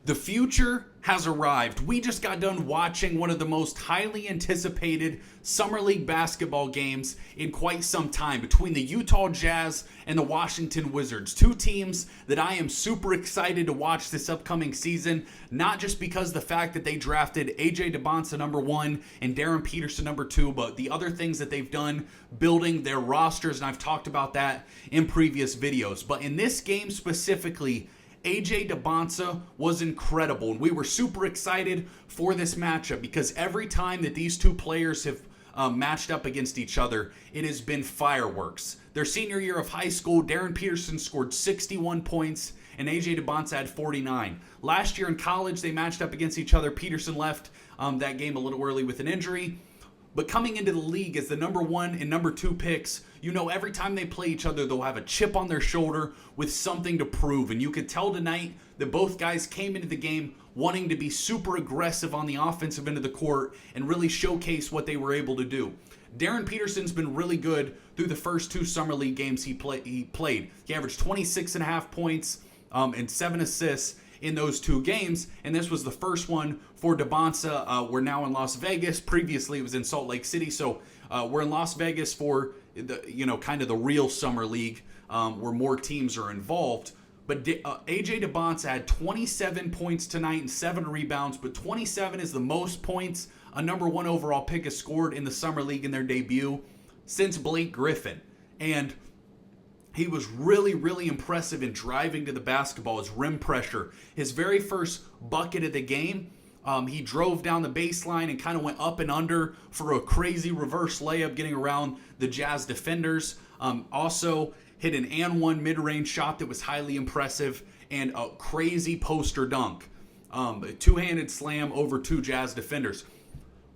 The future has arrived. We just got done watching one of the most highly anticipated Summer League basketball games in quite some time between the Utah Jazz and the Washington Wizards. Two teams that I am super excited to watch this upcoming season, not just because of the fact that they drafted AJ Dybantsa number 1 and Darryn Peterson number 2, but the other things that they've done building their rosters, and I've talked about that in previous videos. But in this game specifically, AJ Dybantsa was incredible, and we were super excited for this matchup because every time that these two players have matched up against each other, it has been fireworks. Their senior year of high school, Darryn Peterson scored 61 points, and AJ Dybantsa had 49. Last year in college, they matched up against each other. Peterson left that game a little early with an injury. But coming into the league as the number 1 and number 2 picks, you know every time they play each other, they'll have a chip on their shoulder with something to prove. And you could tell tonight that both guys came into the game wanting to be super aggressive on the offensive end of the court and really showcase what they were able to do. Darryn Peterson's been really good through the first 2 Summer League games he played. He averaged 26.5 points and 7 assists in those 2 games, and this was the first one for Dybantsa. We're now in Las Vegas. Previously, it was in Salt Lake City, so we're in Las Vegas for the kind of the real summer league where more teams are involved. But AJ Dybantsa had 27 points tonight and 7 rebounds, but 27 is the most points a number 1 overall pick has scored in the summer league in their debut since Blake Griffin, and he was really, really impressive in driving to the basketball, his rim pressure. His very first bucket of the game, he drove down the baseline and kind of went up and under for a crazy reverse layup, getting around the Jazz defenders. Also hit an and one mid-range shot that was highly impressive, and a crazy poster dunk. A two-handed slam over 2 Jazz defenders.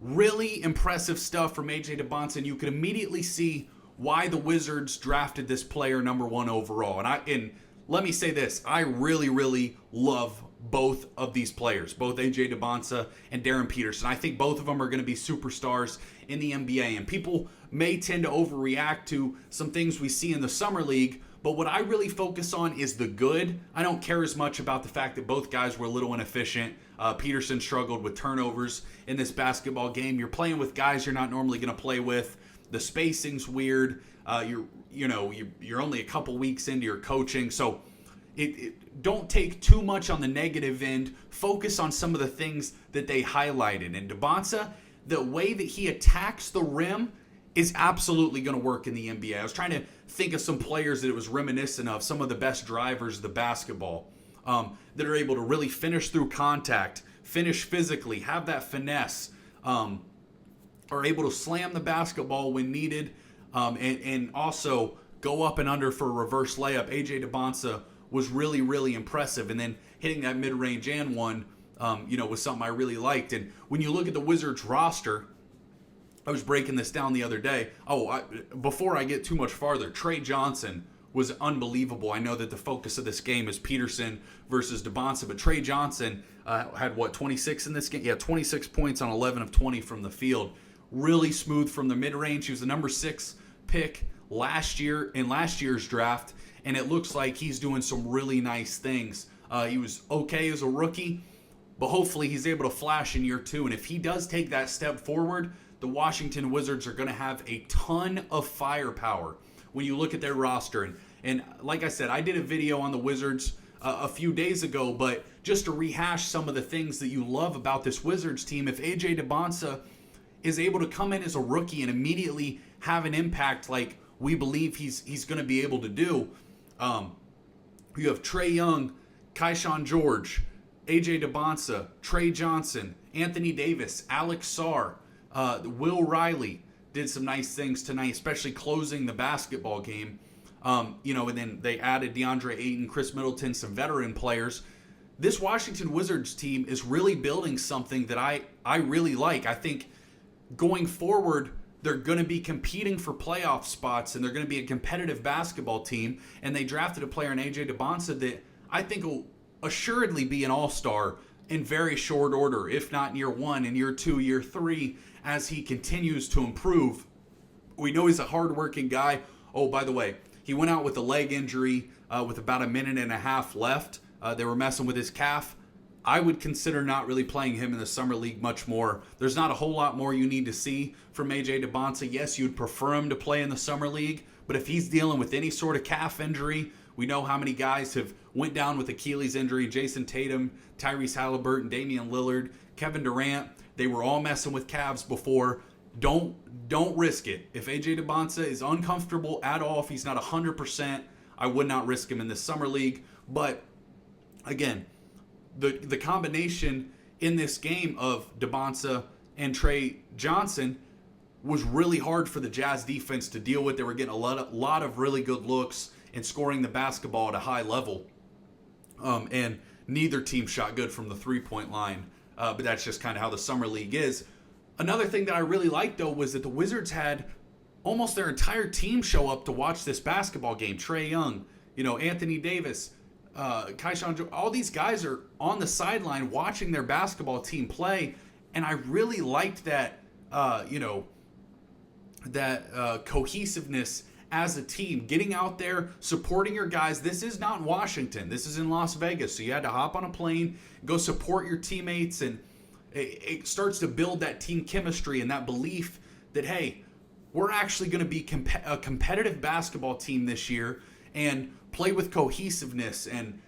Really impressive stuff from AJ Dybantsa, and you could immediately see why the Wizards drafted this player number 1 overall. And let me say this, I really, really love both of these players, both AJ Dybantsa and Darryn Peterson. I think both of them are going to be superstars in the NBA, and people may tend to overreact to some things we see in the Summer League, but what I really focus on is the good. I don't care as much about the fact that both guys were a little inefficient. Peterson struggled with turnovers in this basketball game. You're playing with guys you're not normally going to play with. The spacing's weird. You're only a couple weeks into your coaching, so don't take too much on the negative end. Focus on some of the things that they highlighted. And Dybantsa, the way that he attacks the rim is absolutely going to work in the NBA. I was trying to think of some players that it was reminiscent of, some of the best drivers of the basketball that are able to really finish through contact, finish physically, have that finesse, are able to slam the basketball when needed, and also go up and under for a reverse layup. AJ Dybantsa was really, really impressive. And then hitting that mid-range and one, was something I really liked. And when you look at the Wizards roster, I was breaking this down the other day. Before I get too much farther, Trey Johnson was unbelievable. I know that the focus of this game is Peterson versus Dybantsa, but Trey Johnson had 26 in this game? Yeah, 26 points on 11 of 20 from the field. Really smooth from the mid-range. He was the number 6 pick last year in last year's draft, and it looks like he's doing some really nice things. He was okay as a rookie, but hopefully he's able to flash in year 2. And if he does take that step forward, the Washington Wizards are going to have a ton of firepower when you look at their roster. And like I said, I did a video on the Wizards a few days ago, but just to rehash some of the things that you love about this Wizards team, if AJ Dybantsa is able to come in as a rookie and immediately have an impact like we believe he's going to be able to do, you have Trae Young, Keyshawn George, AJ Dybantsa, Trey Johnson, Anthony Davis, Alex Sarr, Will Riley did some nice things tonight, especially closing the basketball game. And then they added DeAndre Ayton, Chris Middleton, some veteran players. This Washington Wizards team is really building something that I really like. I think going forward, they're going to be competing for playoff spots, and they're going to be a competitive basketball team. And they drafted a player in AJ Dybantsa that I think will assuredly be an all-star in very short order, if not in year 1, in year 2, year 3, as he continues to improve. We know he's a hard-working guy. Oh, by the way, he went out with a leg injury with about a minute and a half left. They were messing with his calf. I would consider not really playing him in the Summer League much more. There's not a whole lot more you need to see from AJ Dybantsa. Yes, you'd prefer him to play in the Summer League, but if he's dealing with any sort of calf injury, we know how many guys have went down with Achilles injury. Jason Tatum, Tyrese Halliburton, Damian Lillard, Kevin Durant. They were all messing with calves before. Don't risk it. If AJ Dybantsa is uncomfortable at all, if he's not 100%, I would not risk him in the Summer League. But again, the combination in this game of Dybantsa and Trey Johnson was really hard for the Jazz defense to deal with. They were getting a lot of really good looks and scoring the basketball at a high level. And neither team shot good from the three-point line. But that's just kind of how the Summer League is. Another thing that I really liked, though, was that the Wizards had almost their entire team show up to watch this basketball game. Trae Young, Anthony Davis, Kaishan, all these guys are on the sideline watching their basketball team play, and I really liked that, cohesiveness as a team, getting out there, supporting your guys. This is not Washington. This is in Las Vegas, so you had to hop on a plane, go support your teammates, and it starts to build that team chemistry and that belief that, hey, we're actually going to be a competitive basketball team this year and play with cohesiveness and,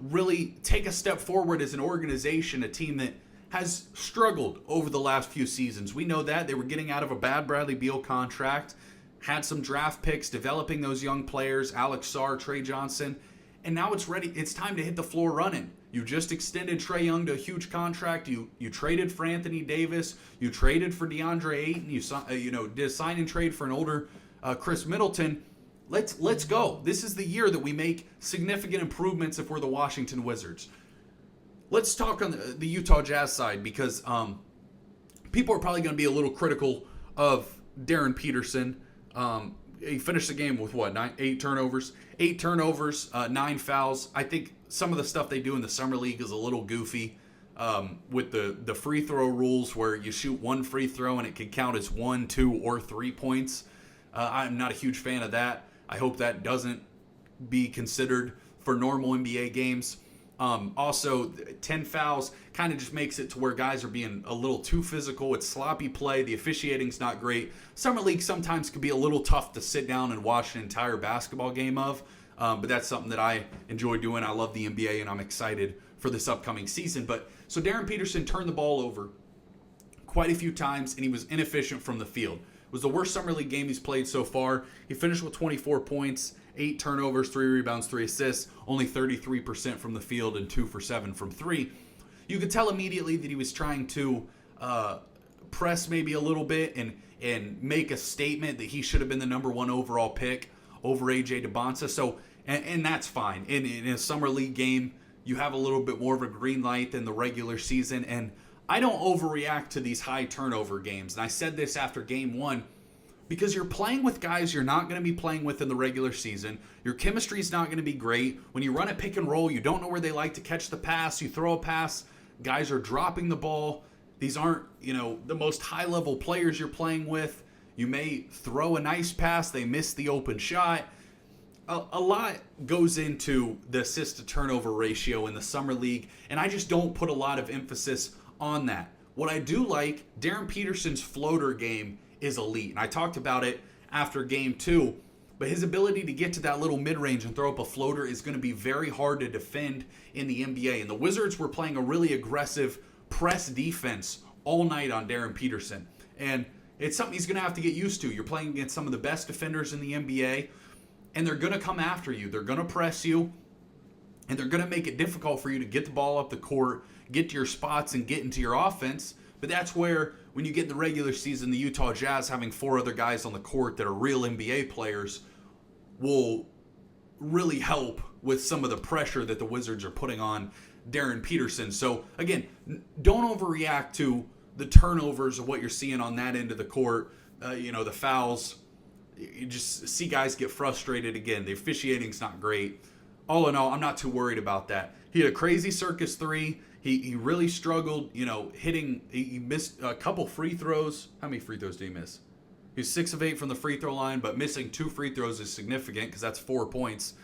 really take a step forward as an organization, a team that has struggled over the last few seasons. We know that. They were getting out of a bad Bradley Beal contract, had some draft picks, developing those young players, Alex Sarr, Trey Johnson, and now it's ready. It's time to hit the floor running. You just extended Trae Young to a huge contract. You traded for Anthony Davis. You traded for DeAndre Ayton. You did a sign and trade for an older Chris Middleton. Let's go. This is the year that we make significant improvements if we're the Washington Wizards. Let's talk on the Utah Jazz side, because people are probably going to be a little critical of Darryn Peterson. He finished the game with 8 turnovers, 9 fouls. I think some of the stuff they do in the Summer League is a little goofy, with the free throw rules where you shoot one free throw and it can count as 1, 2, or 3 points. I'm not a huge fan of that. I hope that doesn't be considered for normal NBA games. Also, 10 fouls kind of just makes it to where guys are being a little too physical. It's sloppy play. The officiating's not great. Summer League sometimes can be a little tough to sit down and watch an entire basketball game of. But that's something that I enjoy doing. I love the NBA, and I'm excited for this upcoming season. So Darryn Peterson turned the ball over quite a few times, and he was inefficient from the field. It was the worst Summer League game he's played so far. He finished with 24 points, 8 turnovers, 3 rebounds, 3 assists, only 33% from the field, and 2 for 7 from 3. You could tell immediately that he was trying to press maybe a little bit and make a statement that he should have been the number 1 overall pick over AJ Dybantsa. So, and that's fine. In a Summer League game, you have a little bit more of a green light than the regular season, and I don't overreact to these high turnover games. And I said this after game 1, because you're playing with guys you're not going to be playing with in the regular season. Your chemistry is not going to be great. When you run a pick and roll, you don't know where they like to catch the pass. You throw a pass, guys are dropping the ball. These aren't, the most high-level players you're playing with. You may throw a nice pass, they miss the open shot. A lot goes into the assist-to-turnover ratio in the Summer League, and I just don't put a lot of emphasis on that. What I do like, Darryn Peterson's floater game is elite, and I talked about it after game 2, but his ability to get to that little mid-range and throw up a floater is going to be very hard to defend in the NBA, and the Wizards were playing a really aggressive press defense all night on Darryn Peterson, and it's something he's going to have to get used to. You're playing against some of the best defenders in the NBA, and they're going to come after you. They're going to press you, and they're going to make it difficult for you to get the ball up the court, get to your spots, and get into your offense. But that's where, when you get in the regular season, the Utah Jazz having 4 other guys on the court that are real NBA players will really help with some of the pressure that the Wizards are putting on Darryn Peterson. So, again, don't overreact to the turnovers of what you're seeing on that end of the court, the fouls. You just see guys get frustrated again. The officiating's not great. All in all, I'm not too worried about that. He had a crazy circus 3. He really struggled, hitting. He missed a couple free throws. How many free throws did he miss? He was 6 of 8 from the free throw line, but missing 2 free throws is significant because that's 4 points,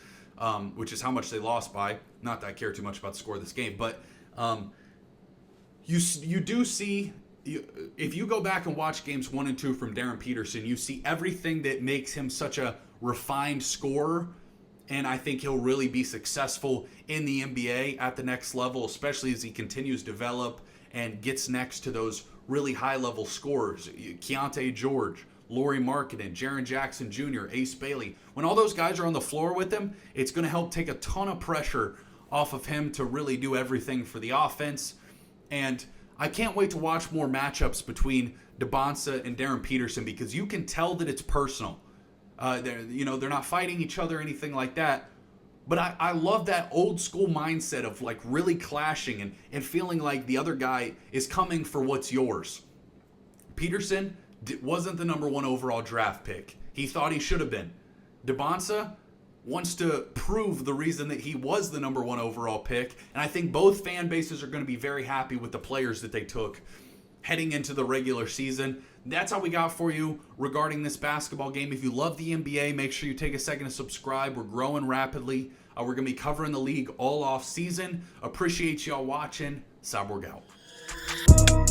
which is how much they lost by. Not that I care too much about the score of this game, but You do see, if you go back and watch games 1 and 2 from Darryn Peterson, you see everything that makes him such a refined scorer. And I think he'll really be successful in the NBA at the next level, especially as he continues to develop and gets next to those really high-level scorers. Keontae George, Lauri Markkanen, Jaren Jackson Jr., Ace Bailey. When all those guys are on the floor with him, it's going to help take a ton of pressure off of him to really do everything for the offense. And I can't wait to watch more matchups between Dybantsa and Darryn Peterson, because you can tell that it's personal. They're not fighting each other or anything like that. But I love that old school mindset of like really clashing and feeling like the other guy is coming for what's yours. Peterson wasn't the number 1 overall draft pick. He thought he should have been. Dybantsa wants to prove the reason that he was the number 1 overall pick. And I think both fan bases are going to be very happy with the players that they took heading into the regular season. That's all we got for you regarding this basketball game. If you love the NBA, make sure you take a second to subscribe. We're growing rapidly. We're going to be covering the league all off season. Appreciate y'all watching. Cyborg out.